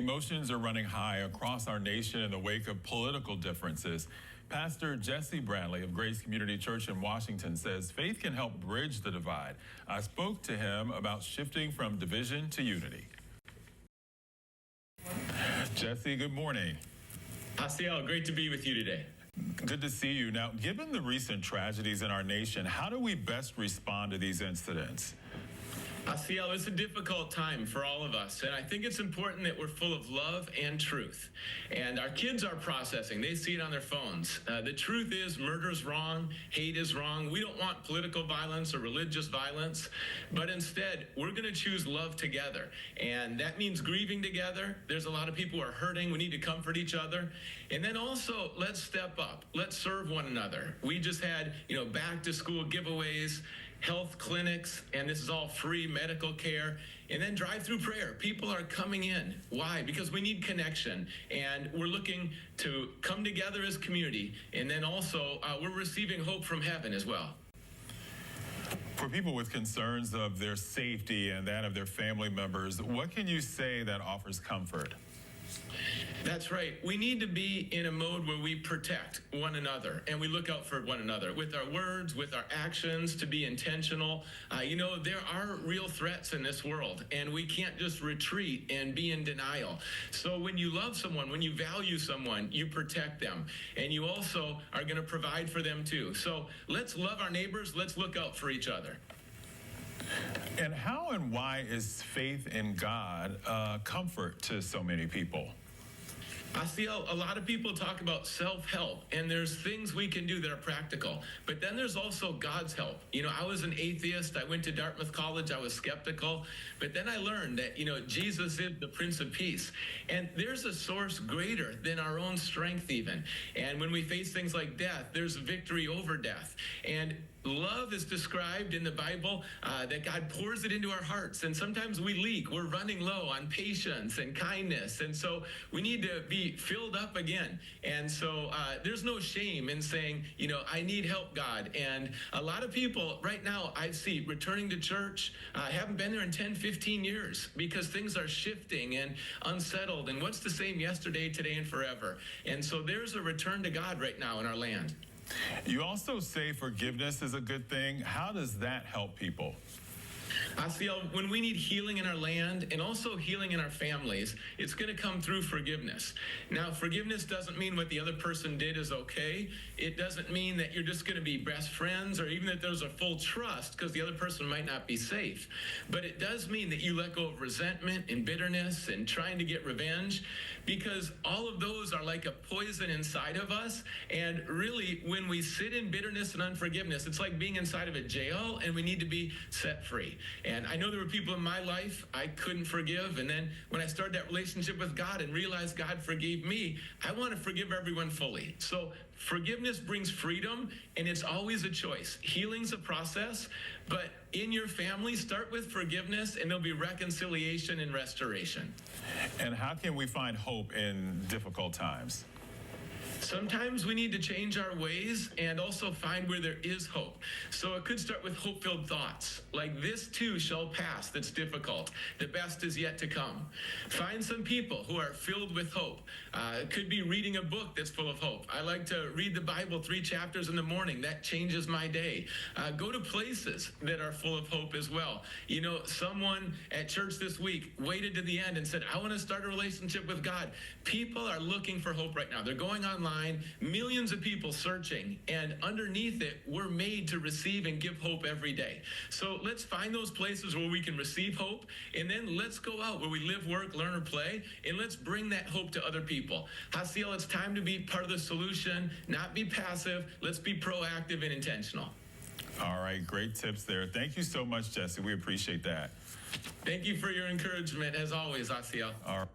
Emotions are running high across our nation in the wake of political differences. Pastor Jesse Bradley of Grace Community Church in Washington says faith can help bridge the divide. I spoke to him about shifting from division to unity. Jesse, good morning. Asiel, great to be with you today. Good to see you. Now, given the recent tragedies in our nation, how do we best respond to these incidents? Asiel, it's a difficult time for all of us, and I think it's important that we're full of love and truth. And our kids are processing. They see it on their phones. The truth is murder is wrong, hate is wrong. We don't want political violence or religious violence, but instead, we're going to choose love together. And that means grieving together. There's a lot of people who are hurting. We need to comfort each other. And then also, let's step up. Let's serve one another. We just had, back to school giveaways, health clinics, and this is all free medical care, and then drive-through prayer. People are coming in. Why? Because we need connection, and we're looking to come together as community, and then also we're receiving hope from heaven as well. For people with concerns of their safety and that of their family members, what can you say that offers comfort? That's right. We need to be in a mode where we protect one another and we look out for one another with our words, with our actions, to be intentional. There are real threats in this world, and we can't just retreat and be in denial. So when you love someone, when you value someone, you protect them, and you also are going to provide for them too. So let's love our neighbors. Let's look out for each other. And how and why is faith in God comfort to so many people? I see a lot of people talk about self-help, and there's things we can do that are practical. But then there's also God's help. I was an atheist. I went to Dartmouth College. I was skeptical. But then I learned that, Jesus is the Prince of Peace. And there's a source greater than our own strength even. And when we face things like death, there's victory over death. And love is described in the Bible that God pours it into our hearts, and sometimes we leak. We're running low on patience and kindness, and so we need to be filled up again. And so there's no shame in saying, I need help, God. And a lot of people right now I see returning to church haven't been there in 10, 15 years because things are shifting and unsettled, and what's the same yesterday, today, and forever. And so there's a return to God right now in our land. You also say forgiveness is a good thing. How does that help people? Asiel, when we need healing in our land and also healing in our families, it's going to come through forgiveness. Now, forgiveness doesn't mean what the other person did is okay. It doesn't mean that you're just going to be best friends or even that there's a full trust because the other person might not be safe. But it does mean that you let go of resentment and bitterness and trying to get revenge, because all of those are like a poison inside of us. And really, when we sit in bitterness and unforgiveness, it's like being inside of a jail, and we need to be set free. And I know there were people in my life I couldn't forgive. And then when I started that relationship with God and realized God forgave me, I want to forgive everyone fully. So forgiveness brings freedom, and it's always a choice. Healing's a process, but in your family, start with forgiveness, and there'll be reconciliation and restoration. And how can we find hope in difficult times? Sometimes we need to change our ways and also find where there is hope. So it could start with hope-filled thoughts, like this too shall pass that's difficult. The best is yet to come. Find some people who are filled with hope. It could be reading a book that's full of hope. I like to read the Bible 3 chapters in the morning. That changes my day. Go to places that are full of hope as well. Someone at church this week waited to the end and said, I want to start a relationship with God. People are looking for hope right now. They're going online, millions of people searching, and underneath it, we're made to receive and give hope every day. So let's find those places where we can receive hope, and then let's go out where we live, work, learn, or play, and let's bring that hope to other people. Asiel, it's time to be part of the solution, not be passive. Let's be proactive and intentional. All right, great tips there. Thank you so much, Jesse. We appreciate that. Thank you for your encouragement, as always, Asiel. All right.